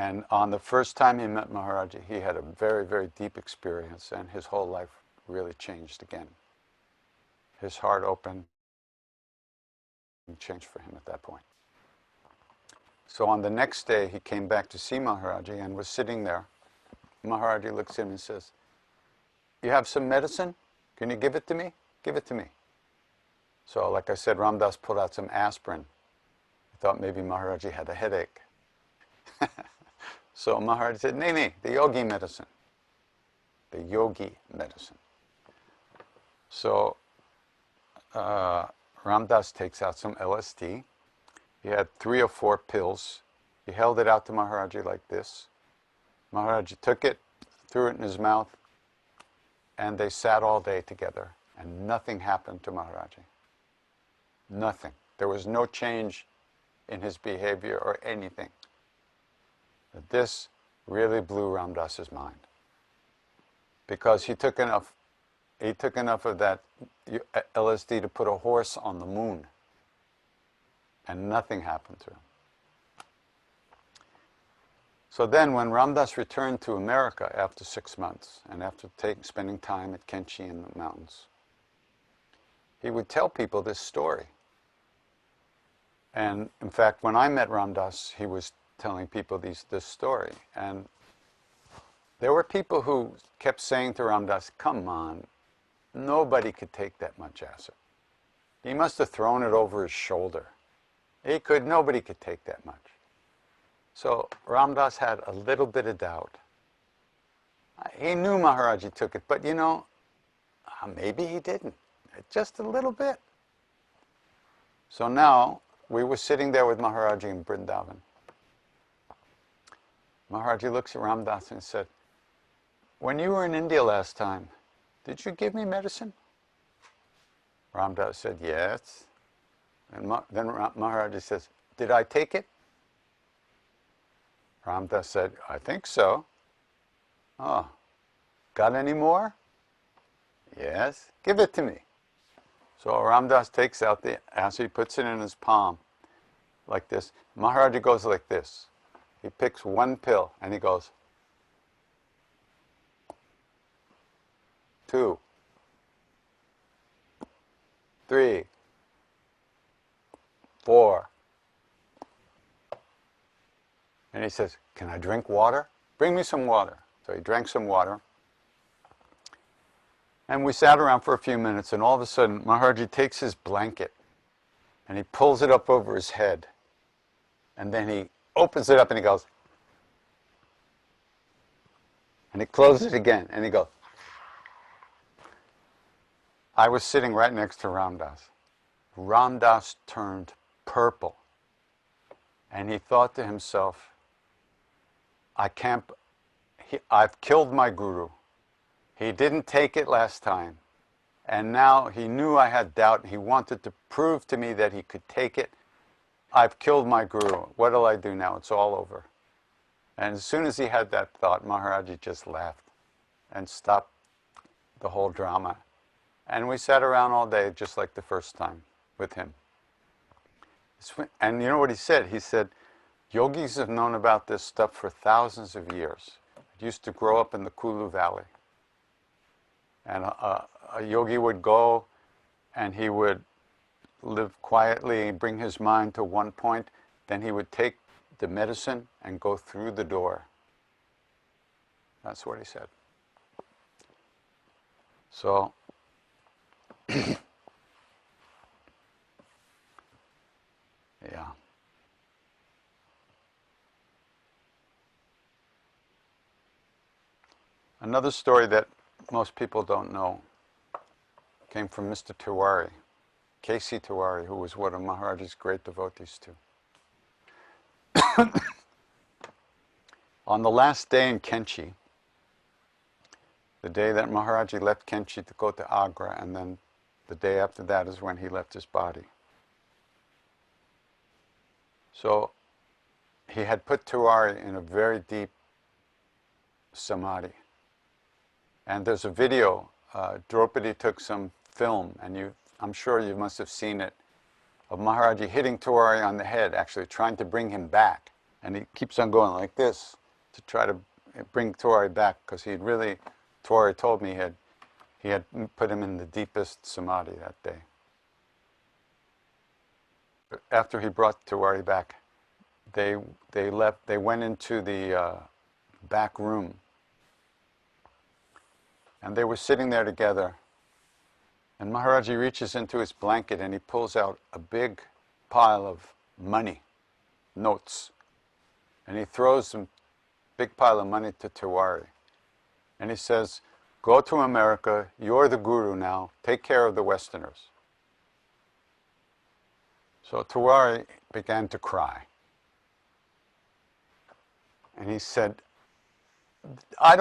And on the first time he met Maharajji, he had a very, very deep experience, and his whole life really changed again. His heart opened and changed for him at that point. So on the next day, he came back to see Maharajji and was sitting there. Maharajji looks at him and says, "You have some medicine? Can you give it to me? Give it to me." So like I said, Ramdas pulled out some aspirin. He thought maybe Maharajji had a headache. So Maharajji said, "Nee, the yogi medicine." The yogi medicine. So Ramdas takes out some LSD. He had 3 or 4 pills. He held it out to Maharajji like this. Maharajji took it, threw it in his mouth, and they sat all day together, and nothing happened to Maharajji. Nothing. There was no change in his behavior or anything. This really blew Ramdas's mind, because he took enough of that LSD to put a horse on the moon, and nothing happened to him. So then when Ramdas returned to America after 6 months, and after spending time at Kainchi in the mountains, he would tell people this story. And in fact, when I met Ramdas, he was telling people this story. And there were people who kept saying to Ramdas, "Come on, nobody could take that much acid. He must have thrown it over his shoulder. Nobody could take that much." So Ramdas had a little bit of doubt. He knew Maharajji took it, but maybe he didn't. Just a little bit. So now, we were sitting there with Maharajji in Vrindavan. Maharajji looks at Ramdas and said, "When you were in India last time, did you give me medicine?" Ramdas said, "Yes." And then Maharajji says, "Did I take it?" Ramdas said, "I think so." "Oh, got any more?" "Yes." "Give it to me." So Ramdas takes out the acid, he puts it in his palm, like this. Maharajji goes like this. He picks one pill, and he goes, 2, 3, 4. And he says, "Can I drink water? Bring me some water." So he drank some water. And we sat around for a few minutes, and all of a sudden, Maharajji takes his blanket, and he pulls it up over his head. And then he opens it up, and he goes, and he closes it again, and he goes. I was sitting right next to Ramdas. Ramdas turned purple, and he thought to himself, I've killed my guru. He didn't take it last time, and now he knew I had doubt, and he wanted to prove to me that he could take it. I've killed my guru. What'll I do now? It's all over. And as soon as he had that thought, Maharajji just laughed and stopped the whole drama. And we sat around all day just like the first time with him. And you know what he said? He said, yogis have known about this stuff for thousands of years. It used to grow up in the Kulu Valley. And a yogi would go and he would live quietly, bring his mind to one point, then he would take the medicine and go through the door. That's what he said. So, yeah. Another story that most people don't know came from Mr. Tewari, Kainchi Tewari, who was one of Maharajji's great devotees too. On the last day in Kainchi, the day that Maharajji left Kainchi to go to Agra, and then the day after that is when he left his body. So he had put Tewari in a very deep samadhi. And there's a video, Draupadi took some film, and I'm sure you must have seen it, of Maharajji hitting Tewari on the head, actually trying to bring him back. And he keeps on going like this to try to bring Tewari back, because Tewari told me he had put him in the deepest samadhi that day. After he brought Tewari back, they went into the back room, and they were sitting there together, and Maharajji reaches into his blanket and he pulls out a big pile of money, notes, and he throws a big pile of money to Tewari, and he says, "Go to America, you're the guru now, take care of the Westerners." So Tewari began to cry. And he said, I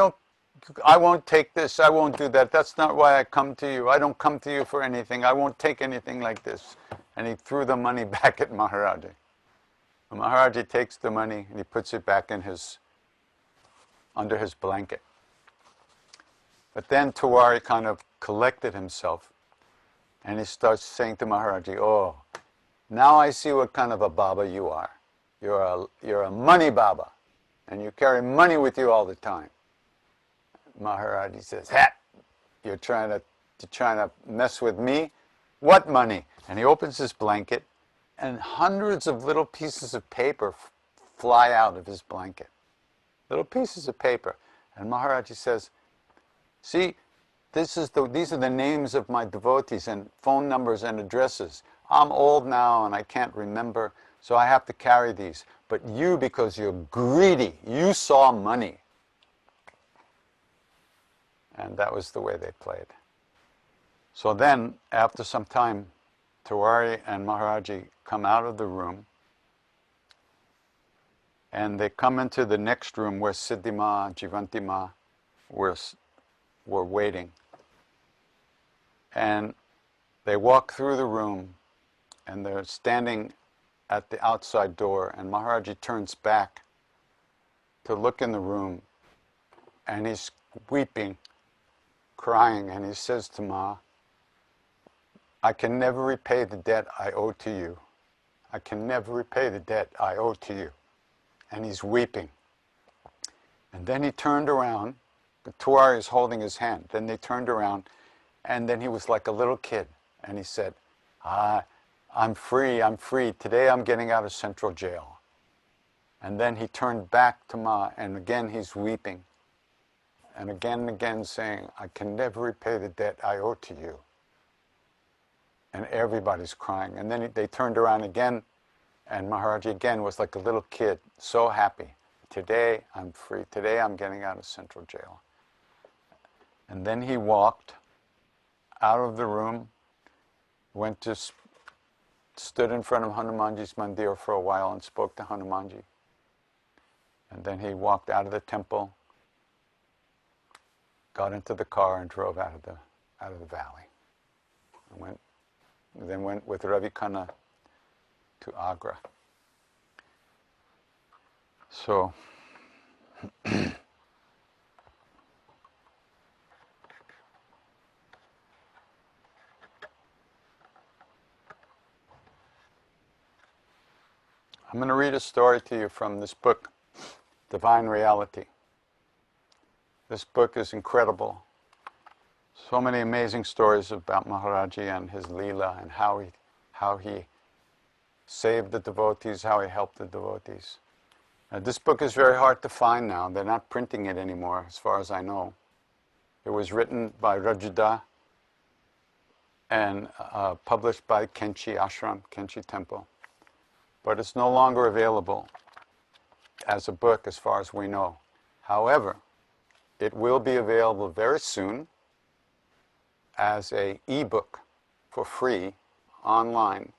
won't take this, I won't do that, that's not why I come to you, I don't come to you for anything, I won't take anything like this. And he threw the money back at Maharajji. And Maharajji takes the money and he puts it back in under his blanket. But then Tewari kind of collected himself and he starts saying to Maharajji, "Oh, now I see what kind of a Baba you are. You're a money Baba. And you carry money with you all the time." Maharajji says, "Ha! You're trying to mess with me? What money?" And he opens his blanket, and hundreds of little pieces of paper fly out of his blanket. Little pieces of paper. And Maharajji says, "See, these are the names of my devotees and phone numbers and addresses. I'm old now and I can't remember, so I have to carry these. But you, because you're greedy, you saw money." And that was the way they played. So then, after some time, Tewari and Maharajji come out of the room, and they come into the next room where Siddhima, Jivantima were waiting. And they walk through the room, and they're standing at the outside door, and Maharajji turns back to look in the room, and he's weeping, crying, and he says to Ma, "I can never repay the debt I owe to you. I can never repay the debt I owe to you." And he's weeping. And then he turned around, Tewari is holding his hand, then they turned around, and then he was like a little kid, and he said, I'm free, today I'm getting out of central jail." And then he turned back to Ma, and again he's weeping, and again saying, "I can never repay the debt I owe to you." And everybody's crying. And then they turned around again, and Maharajji again was like a little kid, so happy. "Today I'm free, today I'm getting out of central jail." And then he walked out of the room, stood in front of Hanumanji's mandir for a while and spoke to Hanumanji. And then he walked out of the temple, got into the car and drove out of the valley. And then went with Ravi Khanna to Agra. So I'm going to read a story to you from this book, Divine Reality. This book is incredible. So many amazing stories about Maharajji and his Leela and how he saved the devotees, how he helped the devotees. This book is very hard to find now. They're not printing it anymore, as far as I know. It was written by Rajuda and published by Kainchi Ashram, Kainchi Temple. But it's no longer available as a book as far as we know. However, it will be available very soon as an e-book for free online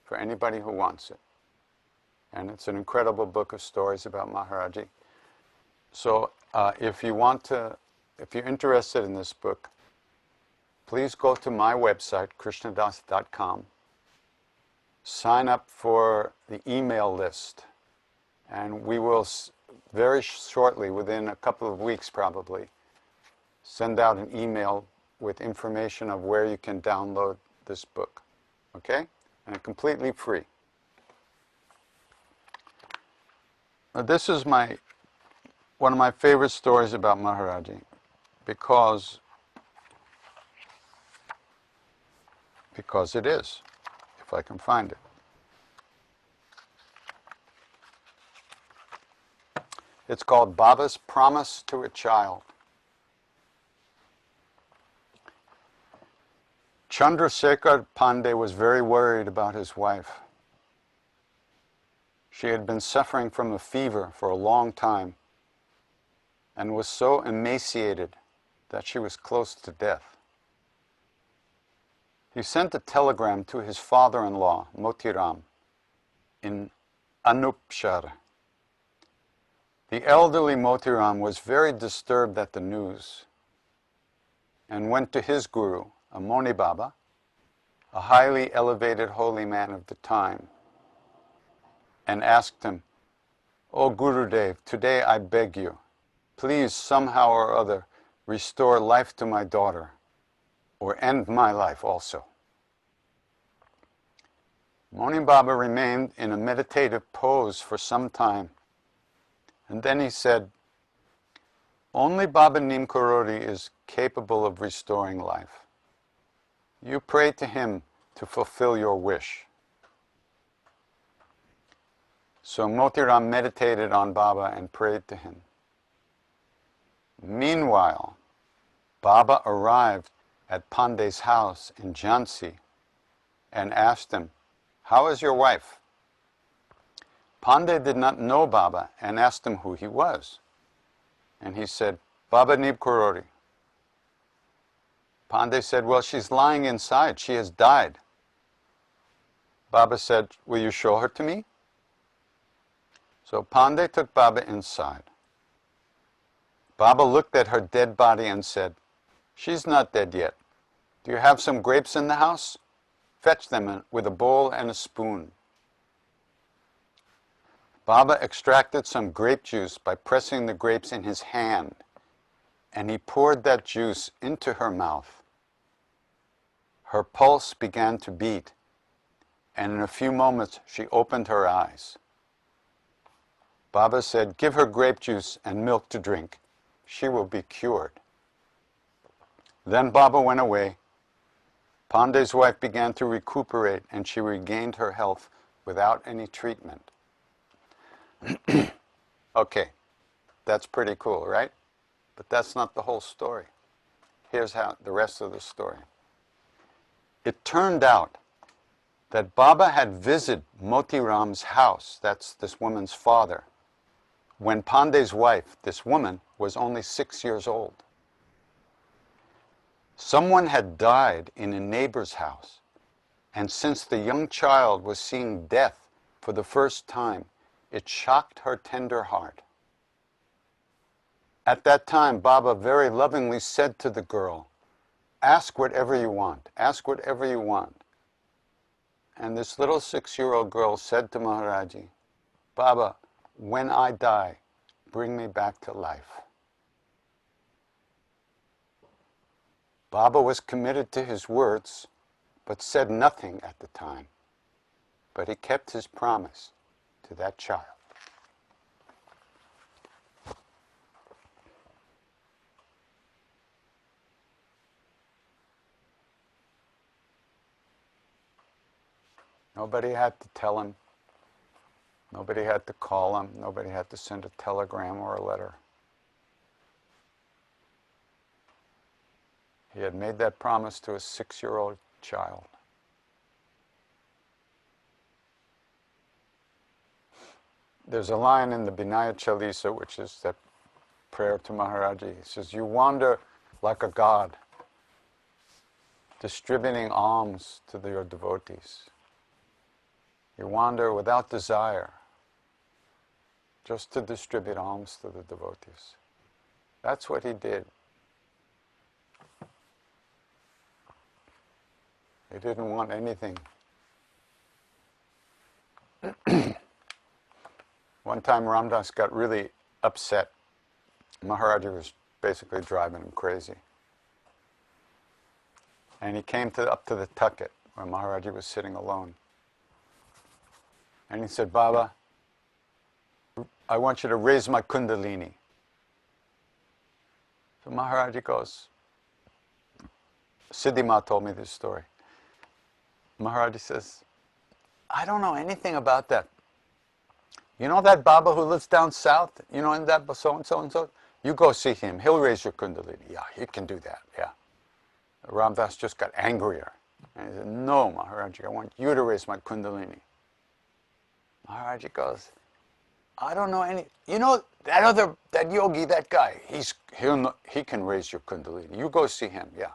for anybody who wants it. And it's an incredible book of stories about Maharajji. So if you're interested in this book, please go to my website, krishnadas.com. Sign up for the email list, and we will very shortly, within a couple of weeks probably, send out an email with information of where you can download this book. Okay? And completely free. This is one of my favorite stories about Maharajji, because it is, if I can find it. It's called Baba's Promise to a Child. Chandrasekhar Pandey was very worried about his wife. She had been suffering from a fever for a long time and was so emaciated that she was close to death. He sent a telegram to his father-in-law, Motiram, in Anupshahr. The elderly Motiram was very disturbed at the news and went to his guru, a Moni Baba, a highly elevated holy man of the time, and asked him, "O Gurudev, today I beg you, please somehow or other restore life to my daughter, or end my life also." Moni Baba remained in a meditative pose for some time, and then he said, "Only Baba Neem Karori is capable of restoring life. You pray to him to fulfill your wish." So Motiram meditated on Baba and prayed to him. Meanwhile, Baba arrived at Pandey's house in Jhansi and asked him, "How is your wife?" Pandey did not know Baba and asked him who he was. And he said, "Baba Neeb Karori." Pandey said, "Well, she's lying inside. She has died." Baba said, "Will you show her to me?" So Pandey took Baba inside. Baba looked at her dead body and said, "She's not dead yet. Do you have some grapes in the house? Fetch them with a bowl and a spoon." Baba extracted some grape juice by pressing the grapes in his hand, and he poured that juice into her mouth. Her pulse began to beat, and in a few moments she opened her eyes. Baba said, "Give her grape juice and milk to drink. She will be cured." Then Baba went away. Pandey's wife began to recuperate, and she regained her health without any treatment. Okay, that's pretty cool, right? But that's not the whole story. Here's how the rest of the story. It turned out that Baba had visited Motiram's house, that's this woman's father, when Pandey's wife, this woman, was only 6 years old. Someone had died in a neighbor's house, and since the young child was seeing death for the first time, it shocked her tender heart. At that time, Baba very lovingly said to the girl, "Ask whatever you want, ask whatever you want." And this little 6-year-old girl said to Maharajji, "Baba, when I die, bring me back to life." Baba was committed to his words, but said nothing at the time. But he kept his promise to that child. Nobody had to tell him. Nobody had to call him. Nobody had to send a telegram or a letter. He had made that promise to a 6-year-old child. There's a line in the Vinaya Chalisa, which is that prayer to Maharajji. It says, "You wander like a god, distributing alms to your devotees. You wander without desire, just to distribute alms to the devotees." That's what he did. He didn't want anything. One time Ramdas got really upset. Maharajji was basically driving him crazy. And he came up to the tucket where Maharajji was sitting alone. And he said, "Baba, I want you to raise my kundalini. So Maharajji goes, Siddhima told me this story. Maharajji says, I don't know anything about that. You know that Baba who lives down south? You know, in that so-and-so and so? You go see him. He'll raise your kundalini. Yeah, he can do that. Yeah. Ram Dass just got angrier. And he said, no, Maharajji, I want you to raise my kundalini. Maharajji goes, I don't know any. You know, that yogi, that guy, he can raise your kundalini. You go see him. Yeah.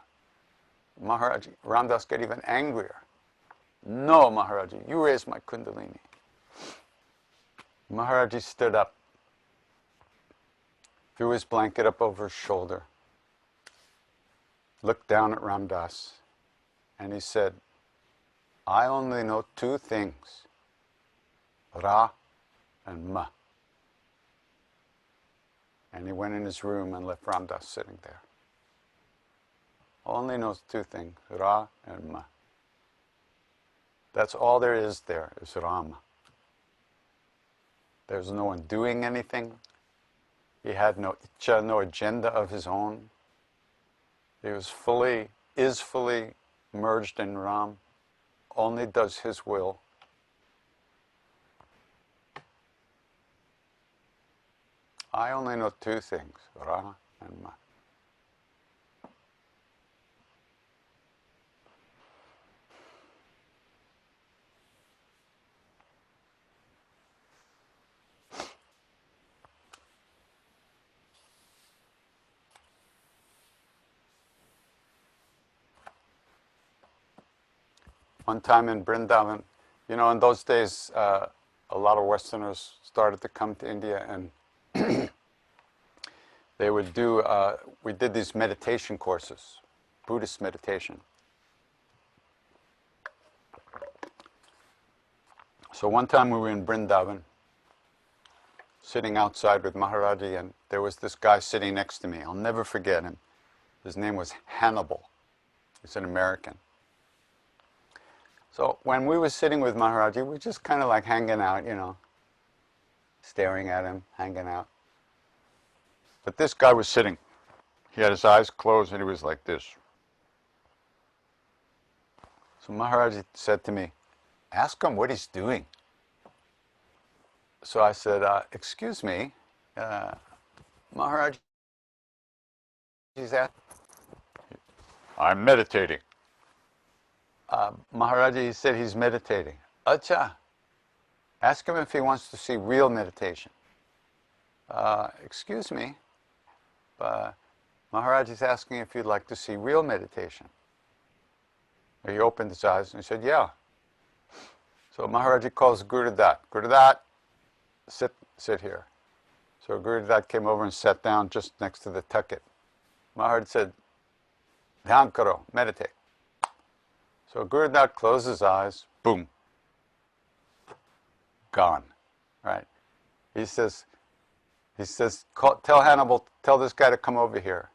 Maharajji, Ram Dass got even angrier. No, Maharajji, you raise my kundalini. Maharajji stood up, threw his blanket up over his shoulder, looked down at Ram Dass, and he said, I only know two things, Ra and Ma. And he went in his room and left Ram Dass sitting there. Only knows two things, Ra and Ma. That's all there is Rama. There's no one doing anything. He had no icha, no agenda of his own. He is fully merged in Ram, only does his will. I only know two things, Ra and Ma. One time in Vrindavan, you know, in those days, a lot of Westerners started to come to India, and they would do, we did these meditation courses, Buddhist meditation. So one time we were in Vrindavan, sitting outside with Maharajji, and there was this guy sitting next to me. I'll never forget him. His name was Hannibal. He's an American. So when we were sitting with Maharajji, we were just kind of like hanging out, you know, staring at him, hanging out. But this guy was sitting. He had his eyes closed and he was like this. So Maharajji said to me, ask him what he's doing. So I said, excuse me, Maharajji, I'm meditating. Maharajji said he's meditating. Acha, ask him if he wants to see real meditation. Excuse me, Maharajji's asking if you'd like to see real meditation. He opened his eyes and he said, yeah. So Maharajji calls Gurudat. Gurudat, sit here. So Gurudat came over and sat down just next to the tucket. Maharaj said, Dhyan karo, meditate. So Gurudat closed his eyes, boom, gone, right? He says, tell Hannibal, tell this guy to come over here.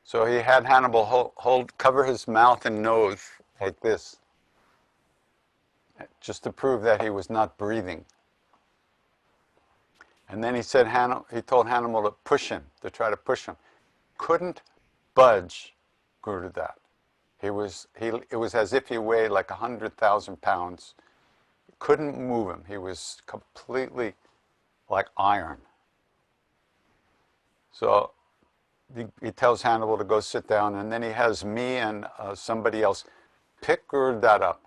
So he had Hannibal cover his mouth and nose like this, just to prove that he was not breathing. And then he told Hannibal to push him, to try to push him. Couldn't budge Gurudat. It was as if he weighed like 100,000 pounds. Couldn't move him. He was completely like iron. So he tells Hannibal to go sit down, and then he has me and somebody else pick Gurudat up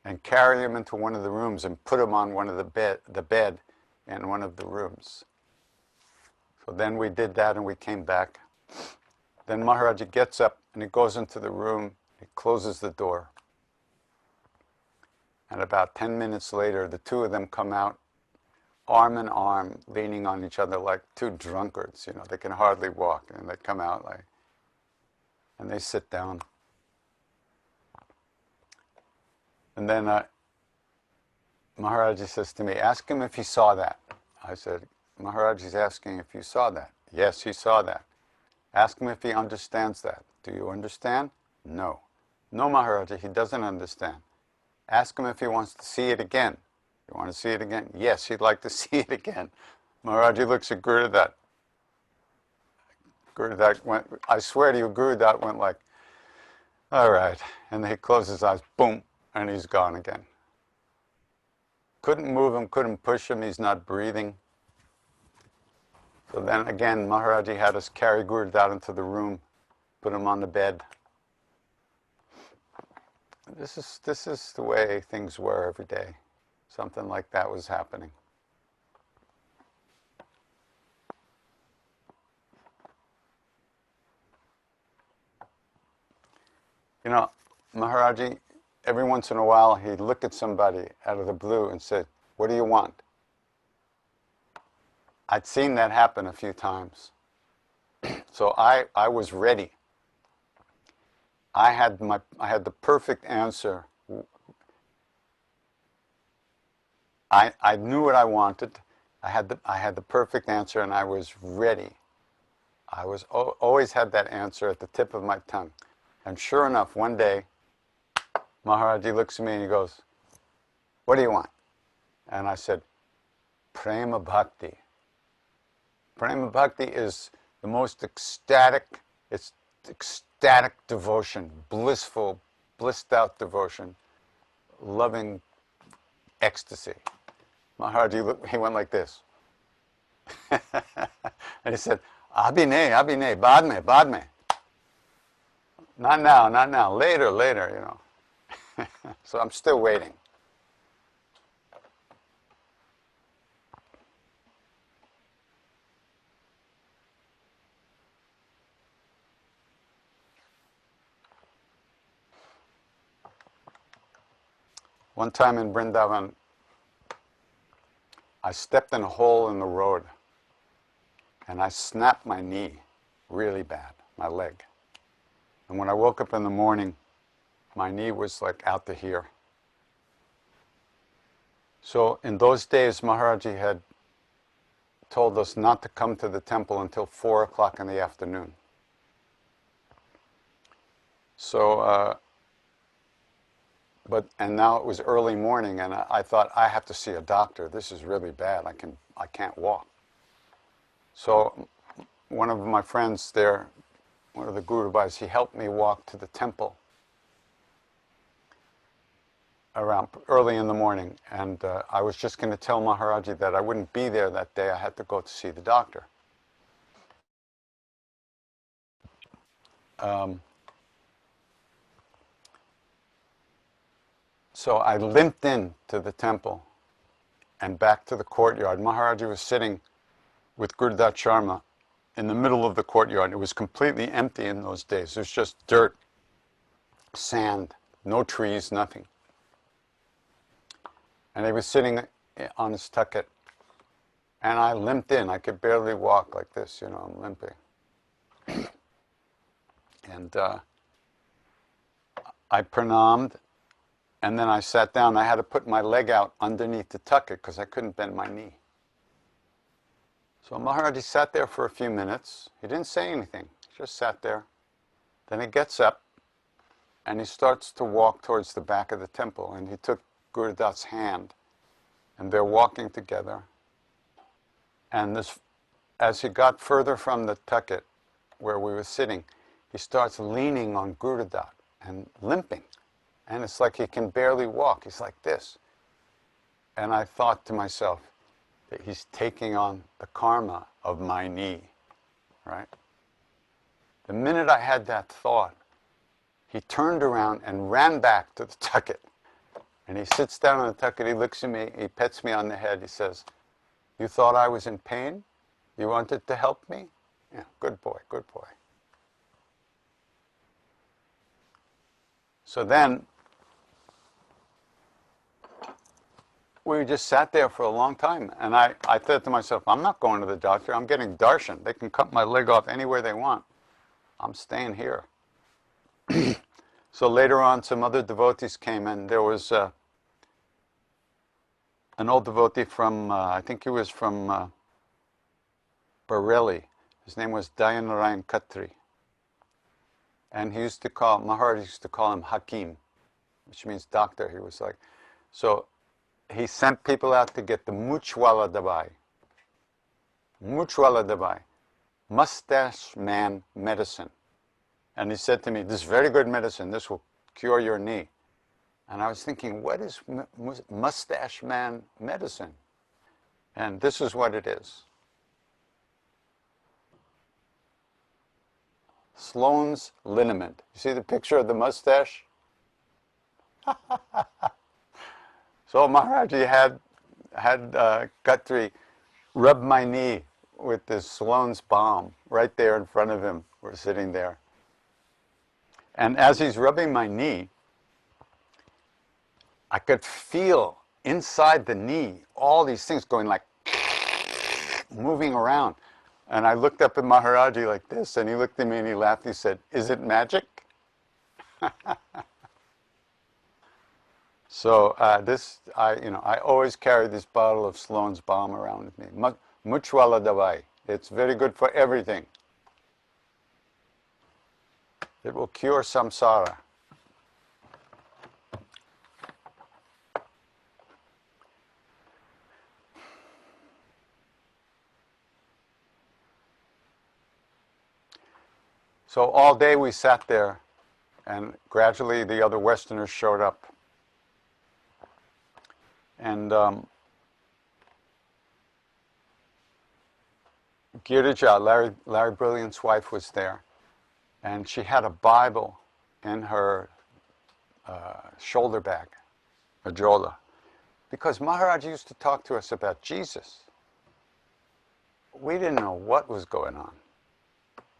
and carry him into one of the rooms and put him on one of the bed in one of the rooms. So then we did that and we came back. Then Maharajji gets up and he goes into the room, he closes the door. And about 10 minutes later, the two of them come out, arm in arm, leaning on each other like two drunkards, you know, they can hardly walk, and they come out like, and they sit down. And then Maharajji says to me, ask him if he saw that. I said, Maharajji's asking if you saw that. Yes, he saw that. Ask him if he understands that. Do you understand? No. No, Maharajji, he doesn't understand. Ask him if he wants to see it again. You want to see it again? Yes, he'd like to see it again. Maharajji looks at Gurudat. Gurudat went, I swear to you, Gurudat went like, all right. And then he closed his eyes, boom, and he's gone again. Couldn't move him, couldn't push him, he's not breathing. So then again, Maharajji had us carry Gurudat into the room, put him on the bed. This is the way things were every day. Something like that was happening. You know, Maharajji, every once in a while, he'd look at somebody out of the blue and say, "What do you want?" I'd seen that happen a few times. So I was ready. I had the perfect answer. I knew what I wanted. I had the perfect answer, and I was ready. I was always had that answer at the tip of my tongue. And sure enough, one day, Maharajji looks at me and he goes, "What do you want?" And I said, "Prema Bhakti." Prema Bhakti is the most ecstatic, it's ecstatic devotion, blissful, blissed out devotion, loving ecstasy. Maharajji, he went like this. And he said, "Abhinay, abhinay, baad mein, baad mein." Not now, not now, later, later, you know. So I'm still waiting. One time in Vrindavan, I stepped in a hole in the road and I snapped my knee really bad, my leg. And when I woke up in the morning, my knee was like out to here. So in those days, Maharajji had told us not to come to the temple until 4 o'clock in the afternoon. So, and now it was early morning, and I thought, I have to see a doctor. This is really bad. I can't walk. So one of my friends there, one of the Gurubhais, he helped me walk to the temple around early in the morning. And I was just going to tell Maharajji that I wouldn't be there that day. I had to go to see the doctor. So I limped in to the temple and back to the courtyard. Maharajji was sitting with Gurudat Sharma in the middle of the courtyard. It was completely empty in those days. There was just dirt, sand, no trees, nothing. And he was sitting on his tucket, and I limped in. I could barely walk like this, you know, I'm limping. And I pranamed, and then I sat down. I had to put my leg out underneath the tucket because I couldn't bend my knee. So Maharajji sat there for a few minutes. He didn't say anything. He just sat there. Then he gets up, and he starts to walk towards the back of the temple. And he took Gurudat's hand, and they're walking together. And as he got further from the tucket where we were sitting, he starts leaning on Gurudat and limping. And it's like he can barely walk. He's like this. And I thought to myself that he's taking on the karma of my knee, right? The minute I had that thought, he turned around and ran back to the tucket. And he sits down on the tucket, he looks at me, he pets me on the head, he says, "You thought I was in pain? You wanted to help me? Yeah, good boy, good boy." So then, we just sat there for a long time, and I thought to myself, I'm not going to the doctor, I'm getting darshan. They can cut my leg off anywhere they want. I'm staying here. So later on, some other devotees came in. There was an old devotee from, I think he was from Bareilly. His name was Dayanarayan Khatri. And he used to call, Maharaj used to call him Hakim, which means doctor. He was like, so he sent people out to get the Muchwala Dabai. Muchwala Davai, mustache man medicine. And he said to me, this is very good medicine, this will cure your knee. And I was thinking, what is mustache man medicine? And this is what it is. Sloane's liniment. You see the picture of the mustache? So Maharajji had Guthrie rub my knee with this Sloane's balm right there in front of him. We're sitting there. And as he's rubbing my knee, I could feel inside the knee all these things going like, moving around. And I looked up at Maharajji like this, and he looked at me and he laughed. He said, "Is it magic?" So I always carry this bottle of Sloane's balm around with me. Muchwala Davai. It's very good for everything. It will cure samsara. So all day we sat there, and gradually the other Westerners showed up. And Girija, Larry Brilliant's wife, was there. And she had a Bible in her shoulder bag, a jola. Because Maharaj used to talk to us about Jesus. We didn't know what was going on.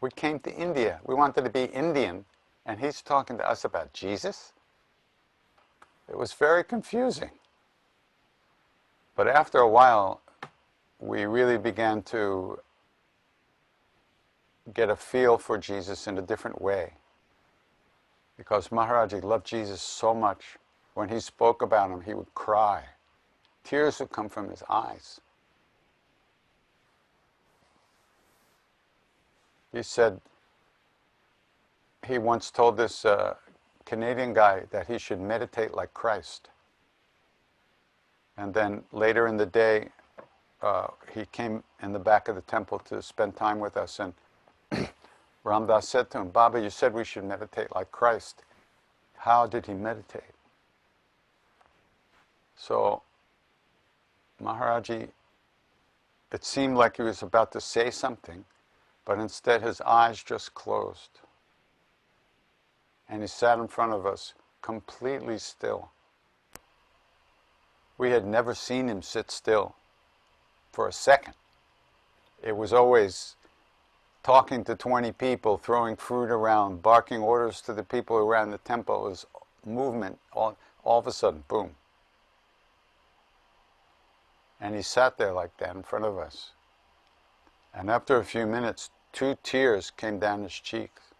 We came to India. We wanted to be Indian, and he's talking to us about Jesus? It was very confusing. But after a while, we really began to get a feel for Jesus in a different way. Because Maharajji loved Jesus so much, when he spoke about him, he would cry. Tears would come from his eyes. He said, he once told this Canadian guy that he should meditate like Christ. And then later in the day, he came in the back of the temple to spend time with us, and Ramdas said to him, "Baba, you said we should meditate like Christ. How did he meditate?" So Maharajji, it seemed like he was about to say something, but instead his eyes just closed. And he sat in front of us completely still. We had never seen him sit still for a second. It was always talking to 20 people, throwing fruit around, barking orders to the people around the temple. It was movement, all of a sudden, boom. And he sat there like that in front of us. And after a few minutes, 2 tears came down his cheeks.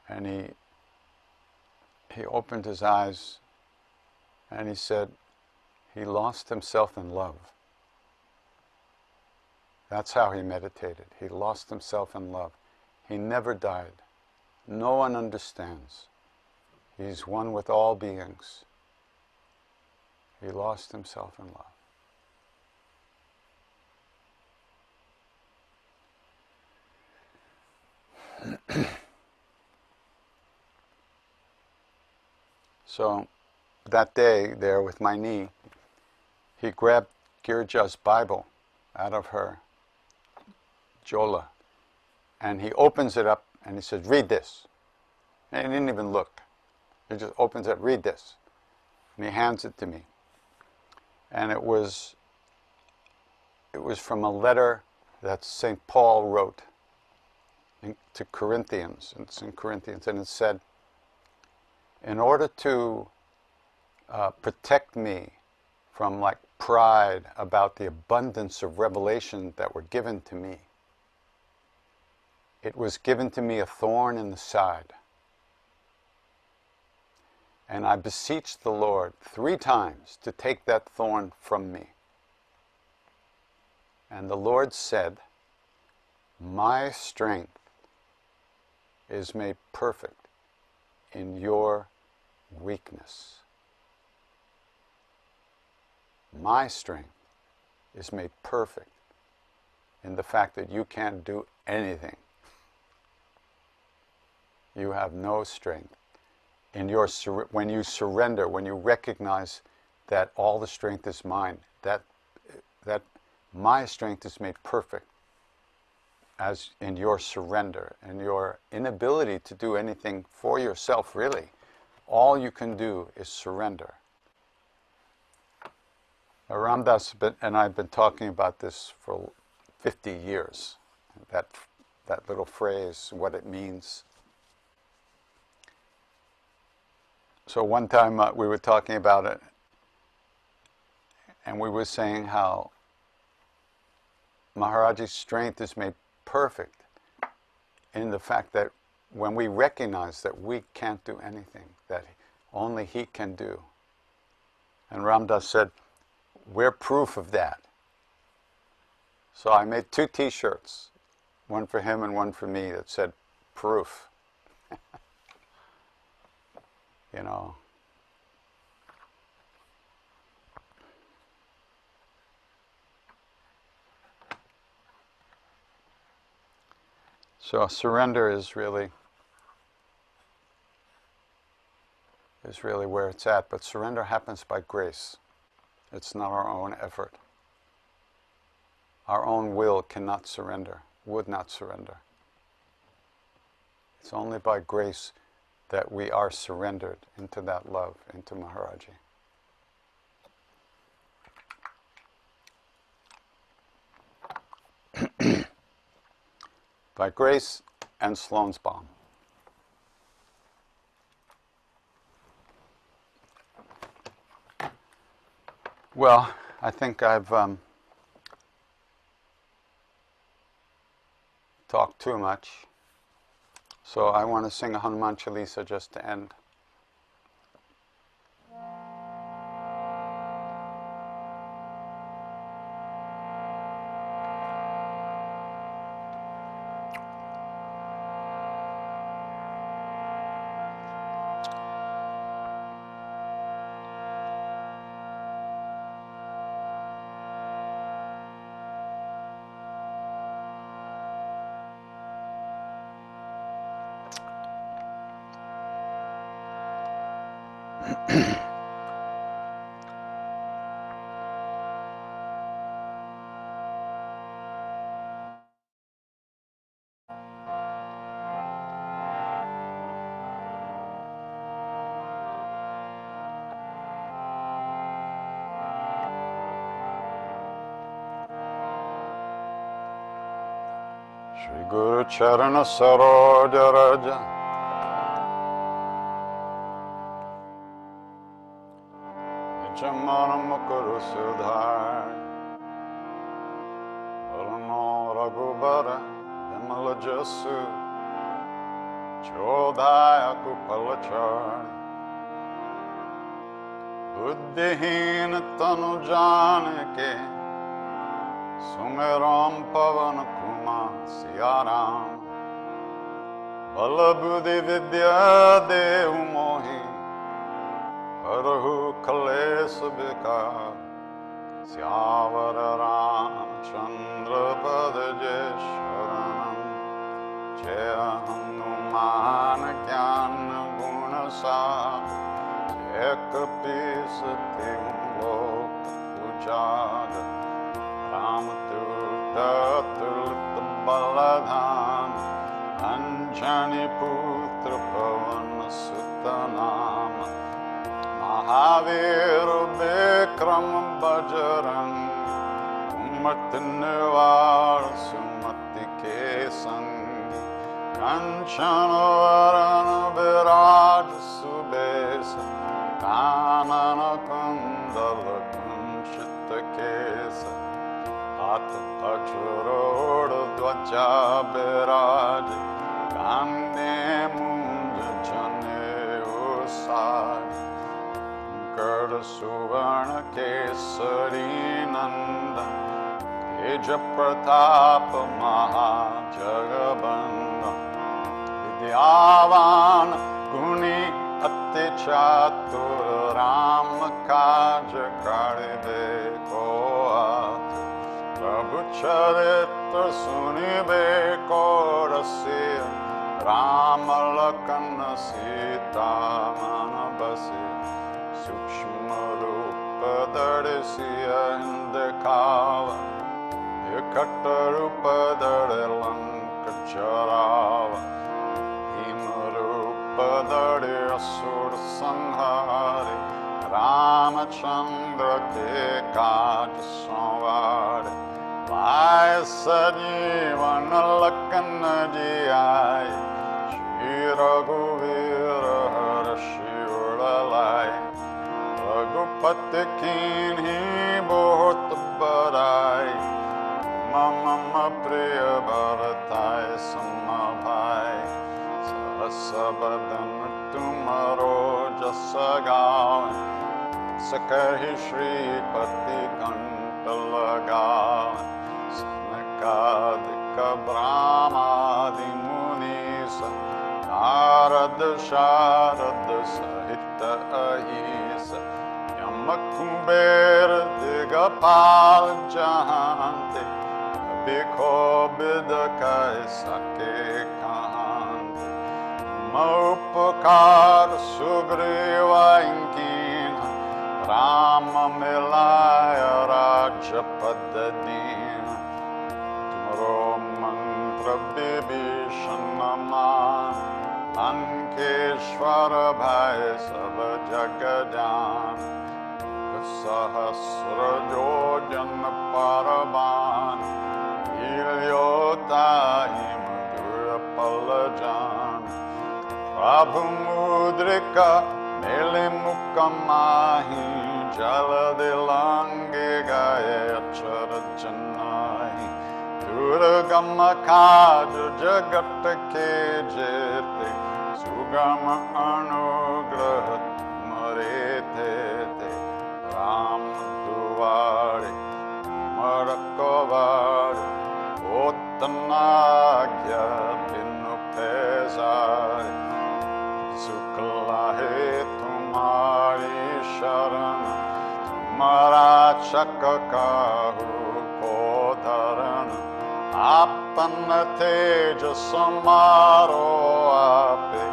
And he opened his eyes and he said, he lost himself in love. That's how he meditated. He lost himself in love. He never died. No one understands. He's one with all beings. He lost himself in love. So that day there with my knee, he grabbed Girija's Bible out of her jola, and he opens it up and he says, "Read this." And he didn't even look. He just opens it, "Read this." And he hands it to me. And it was from a letter that St. Paul wrote to Corinthians. It's in Corinthians, and it said, in order to protect me from like pride about the abundance of revelation that were given to me, it was given to me a thorn in the side. And I beseeched the Lord 3 times to take that thorn from me. And the Lord said, "My strength is made perfect in your weakness." My strength is made perfect in the fact that you can't do anything. You have no strength. In your when you surrender, when you recognize that all the strength is mine, that my strength is made perfect as in your surrender and your inability to do anything for yourself, really. All you can do is surrender. Ram Dass and I have been talking about this for 50 years, that little phrase, what it means. So one time we were talking about it, and we were saying how Maharajji's strength is made perfect in the fact that when we recognize that we can't do anything, that only he can do. And Ram Dass said, we're proof of that. So I made 2 t-shirts, one for him and one for me, that said, proof. You know. So surrender is really where it's at, but surrender happens by grace. It's not our own effort. Our own will cannot surrender, would not surrender. It's only by grace that we are surrendered into that love, into Maharajji. By grace and Sloan's bomb. Well, I think I've talked too much, so I want to sing a Hanuman Chalisa just to end. Shri Guru Charana Saroja Raja Nichamana Mukuru Sudhar Alano Raghubara Vimala Jasu Chodaya Kupalachar Buddhihin Tanu Janake Sumeram Pavan Kuma Siyaram Balabudhi Vidya Dehu Mohi Harahu Kales Bikar Syavara Ram Chandra Padaje Sharanam Jaya Hanuman Gyan Gunasa Jaya Kapi Satyam Lok Ujada Ramaturta Tulta Baladhan Anjani Putra Pavan Sutanam Mahavir Bikram Bajarang Ummat Nivar Sumati Kesangi Kanchana Varana Viraj Subesa Kanana Kundala Kunchita Kesa Hat Pajurod Dvaja Biraj Gandhe Munja Jane Usaj Gurda Suvarna Kesari Nanda Teja Pratapa Maha Jagabanda Vidyavan Guni Atti chatur Ram kaj karibe ko atur. Prabhu charitra sunibe ko rasiya. Rama lakana sita manabasi. Sukshma rupa darsiya hindakava. Vikata rupa darlanka charava. Padare asur sanhare Ramachandra ke kaj sanvare Vai sajivan lakan jiyai Shri Raghuvir har shivalai Raghupati kinhi bahut badai Mama priya bharatai samabhai Sabadam tumharo jasa gavan Sakahi Shripati kanta lagavan Sanakadika Brahmadi Munisa Narad Sharad Sahita Ahisa Yamakumbera Digapal Jahante Abhiko Bidakai Sake Kahante Upakar Sugriva Inkina Rama Milaya Raja Padadina Tumaro Mantra Bibishanaman Lankeshwara Bhai Sava Jagadan Sahasra Jojan Paraban Ilyotahim Durapalajan Prabhu Mudrika Mele Mukamahi Jaladilange Gaye Acharajanahi Durgama Kaja Jagata Ke Jete Sugama Anugrahat Marete Ram Duvari Marakovari Ottanagya Binu Pesari Sukla hai tumhari sharan Tumhara chakka kahu ko dharan Apan teja samaro ape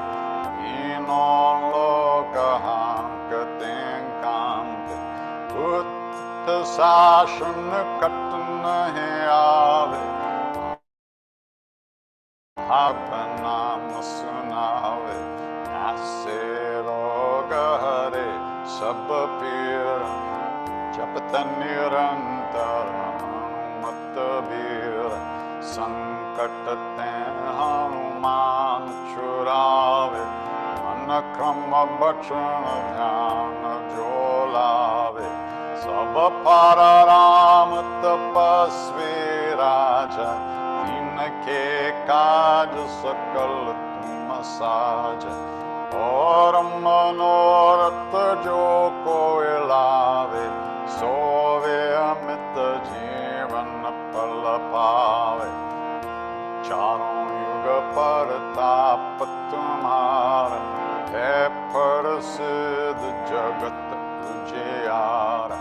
Ino lokaham katen kanteUtta sashan katna he ave Apanam sunave Nase roga hare Sabba pira Japata nirantara Hanumata bira Sankataten Hanuman churave Manakrama bachana dhyana jolave Sabba para ram tapasvi raja Inke kaj sakal tum saja और मनोरथ जो कोई लावे सोवे अमित जीवन पल पावे चारों युग पर ताप तुम्हारा है प्रसिद्ध जगत उजियारा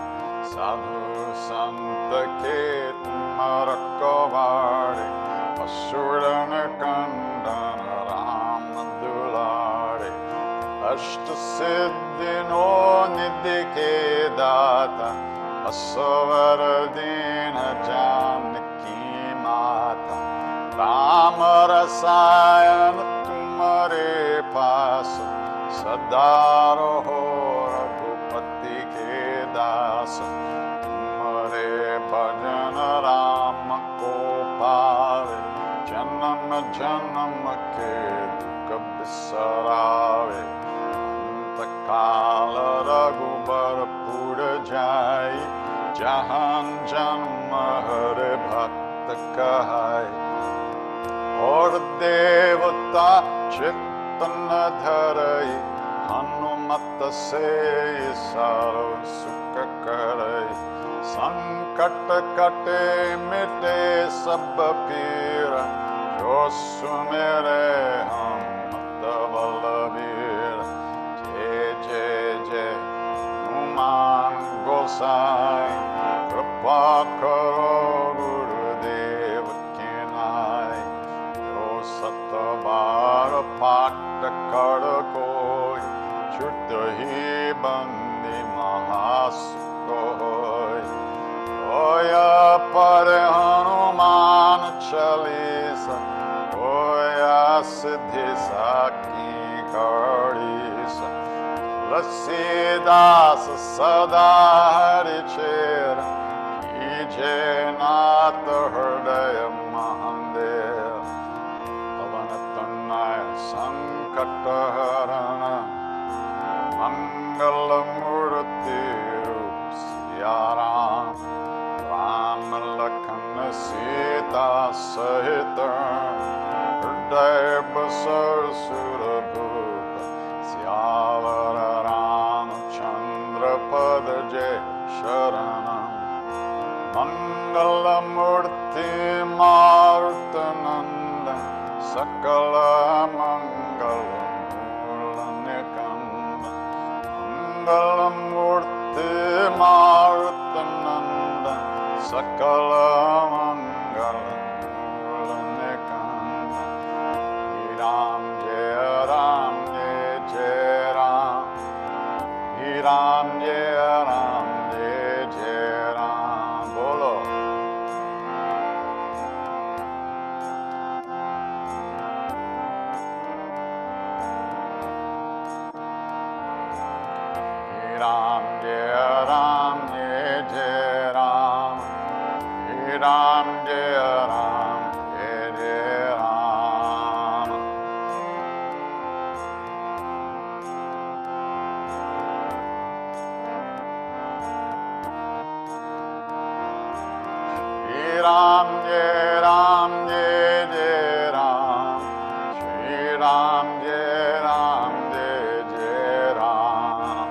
साधु संत के तुम रखवारे असुरन कंदन राम दुलारे अष्ट सिद्धिनो निधि के दाता असवर दीन जानकी माता राम रसायन तुम्हारे पास सदा रहो रघुपति के दास तुम्हारे भजन राम को पावे जन्म जन्म के दुख बिसरावे काल रघुबर पुर जाई जहां जन्म हर भक्त कहाय और देवता चित्तन धरई हनुमत से सर्व सुख करई संकट कटे मिटे सब पीरा जो सुमेरे हम Balbir Gosai, Kripa Karo Gurudev Kinai, Yo Satabara Pakta Karakoi, Chutahi Bandi Mahasukoi, Oya Pare Hanuman Chalisa, Oya Siddhi Saki Karisa, Lasidas Sada Harichera, Kije Nata Hridaya Mahandev, Avanatanaya Sankataharana, Mangalamurti Siyaram, Ramalakana Sita Sahita, Hridaya Basar Surabhuta, Syavara Ramachandra Padaje Sharanam, Mangalamurti Marutananda, Sakala Mangalamulanikanda, Mangalamurti Marutananda, Sakala Mangalamulanikanda, Ram Jaya Ram Jaya Jaya Ram, Ram Jaya Ram Jaya Jaya Ram, Bolo. Ram Jaya Ram Jaya Jaya Ram, Ram Jaya Ram Jaya Jaya Ram. Ram Jaya Ram Jaya Jaya Ram, Shri Ram Jaya Ram Jaya Jaya Ram.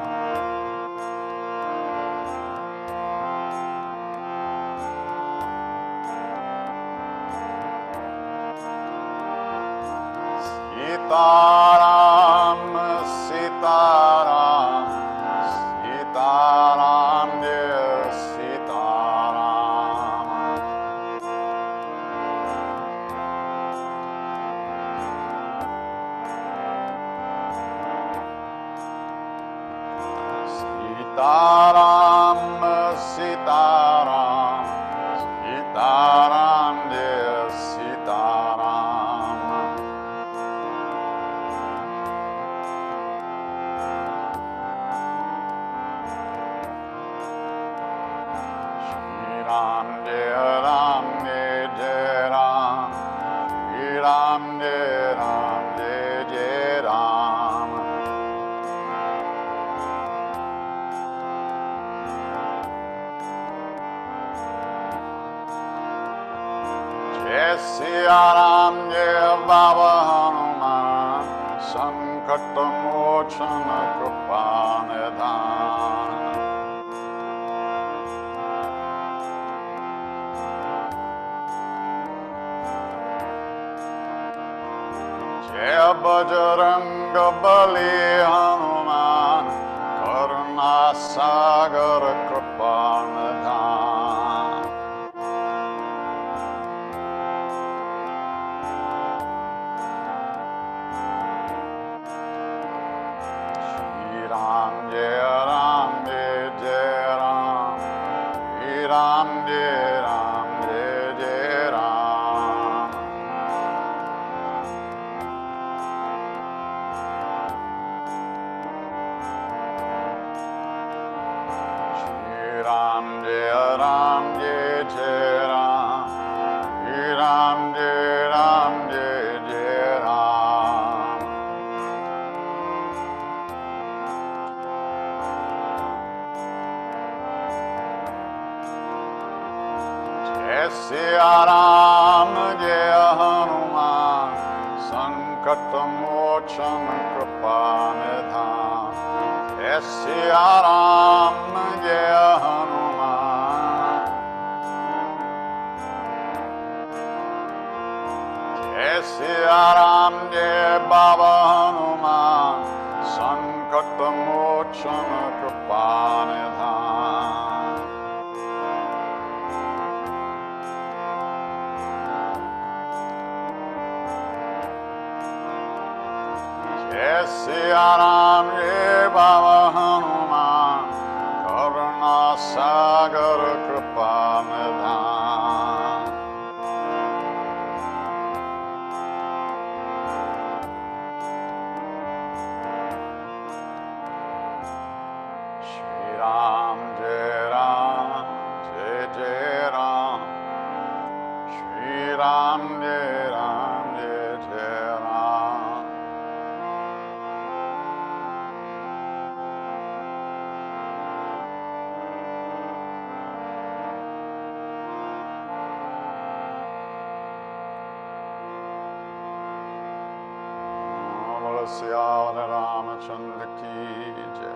Sitaram, Sitaram, Sitaram Jaya Sitaram. Sitaram, Sitaram, Sitaram Jaya Sitaram. Shri Ram Jaya Ram Jaya Ram, Shri Ram Jaya Ram Jaya Jaya Ram. Jai Siya Ram Jaya Baba Hanuman, Sankata Mochana Kripa Nidhana. Jaya Bajranga Bali Hanuman, Karuna Sagara Kripa Nidhana. Shri Ram Jaya Ram Jaya Jaya Ram, Shri Ram Jaya Ram Jaya Jaya Ram. Shri Ram Jaya Ram Jaya Jaya Ram, Shri Ram Jaya Ram Jaya Jaya Ram. Jai Siya Ram Jaya Hanuman, Sankata Mochana Kripa Nidhana. Jai Siya Ram Jaya Hanuman, Jai Siya Ram Jaya Baba Hanuman, Sankata Mochana Kripa Nidhana. Siya Ram Jai Baba Hanuman Karuna Sagar Kripa Nidhan. Shri Ram Jai Ram Jai Jai Ram Shri Ram Jai Ram Jai Jai Ram. Siyavala Ramachandra ki jai,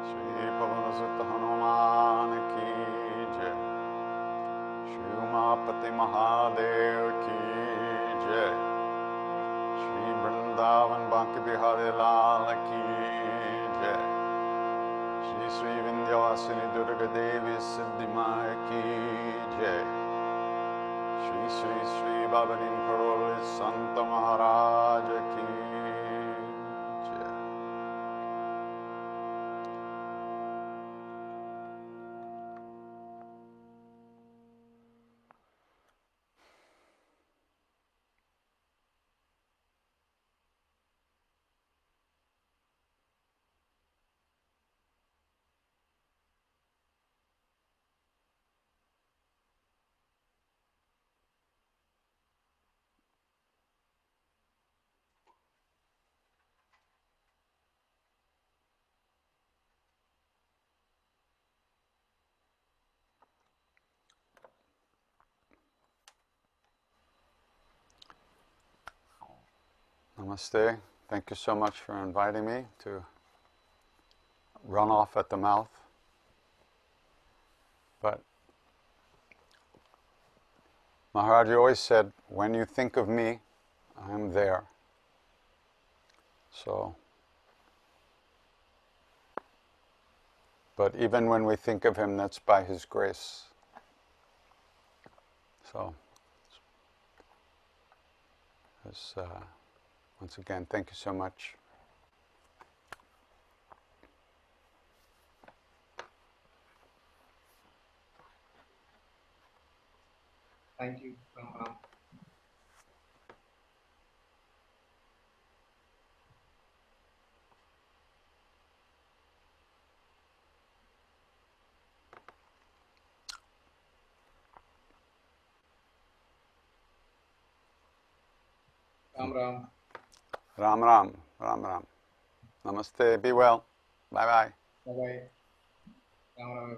Shri Pavan Sut Hanuman ki jai, Shri Umapati Mahadev ki jai, Shri Vrindavan Banki Bihari Lal ki jai, Shri Shri Vindhyavasini Durga Devi Siddhi Maya ki jai, Shri Shri Shri Baba Neem Karoli Santa Maharajji ki jai. Namaste. Thank you so much for inviting me to run off at the mouth. But Maharajji always said, when you think of me, I'm there. So, but even when we think of him, that's by his grace. So, once again, thank you so much. Thank you, Ram. Ram Ram. Ram Ram. Ram Ram. Namaste. Be well. Bye bye. Bye bye. Ram Ram.